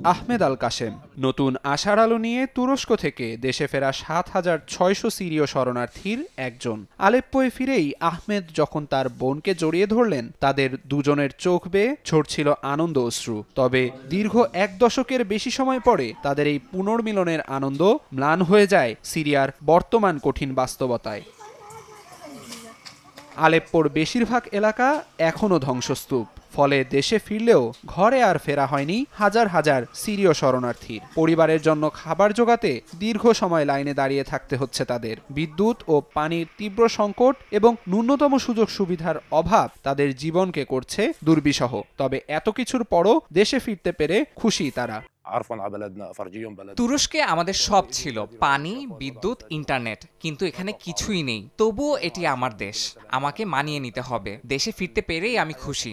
আহমেদ আল কাশেম। নতুন আশার আলো নিয়ে তুরস্ক থেকে দেশে ফেরা ৭,৬০০ সিরীয় শরণার্থীর একজন। আলেপ্পোয় ফিরেই আহমেদ যখন তার বোনকে জড়িয়ে ধরলেন, তাদের দুজনের চোখ বেয়ে ঝরছিল আনন্দ অশ্রু। তবে দীর্ঘ এক দশকের বেশি সময় পরে তাদের এই পুনর্মিলনের আনন্দ ম্লান হয়ে যায় সিরিয়ার বর্তমান কঠিন বাস্তবতায়। আলেপ্পোর বেশিরভাগ এলাকা এখনও ধ্বংসস্তূপ। ফলে দেশে ফিরলেও ঘরে আর ফেরা হয়নি হাজার হাজার সিরীয় শরণার্থীর। পরিবারের জন্য খাবার জোগাতে দীর্ঘ সময় লাইনে দাঁড়িয়ে থাকতে হচ্ছে তাদের। বিদ্যুৎ ও পানির তীব্র সংকট এবং ন্যূনতম সুযোগ সুবিধার অভাব তাদের জীবনকে করছে দুর্বিষহ। তবে এত কিছুর পরও দেশে ফিরতে পেরে খুশি তারা। তুরস্কে আমাদের সব ছিল, পানি, বিদ্যুৎ, ইন্টারনেট, কিন্তু এখানে কিছুই নেই। তবুও এটি আমার দেশ, আমাকে মানিয়ে নিতে হবে। দেশে ফিরতে পেরেই আমি খুশি।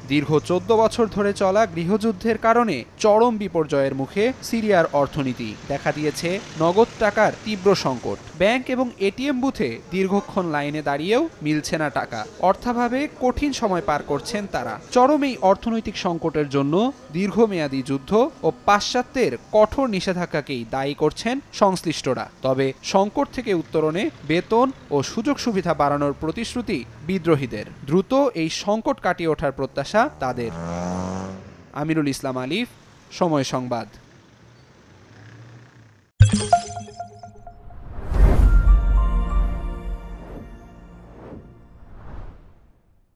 দীর্ঘ ১৪ বছর ধরে চলা গৃহযুদ্ধের কারণে চরম বিপর্যয়ের মুখে সিরিয়ার অর্থনীতি। দেখা দিয়েছে নগদ টাকার তীব্র সংকট। ব্যাংক এবং এটিএম বুথে দীর্ঘক্ষণ লাইনে দাঁড়িয়েও মিলছে না টাকা। অর্থাভাবে কঠিন সময় পার করছেন তারা। চরম এই অর্থনৈতিক সংকটের জন্য দীর্ঘমেয়াদী যুদ্ধ ও পাশ্চাত্যের কঠোর নিষেধাজ্ঞাকেই দায়ী করছেন সংশ্লিষ্টরা। তবে সংকট থেকে উত্তরণে বেতন ও সুযোগ সুবিধা বাড়ানোর প্রতিশ্রুতি বিদ্রোহীদের। দ্রুত এই সংকট কাটিয়ে ওঠার প্রত্যাশা তাদের। আমিরুল ইসলাম আলিফ, সময় সংবাদ।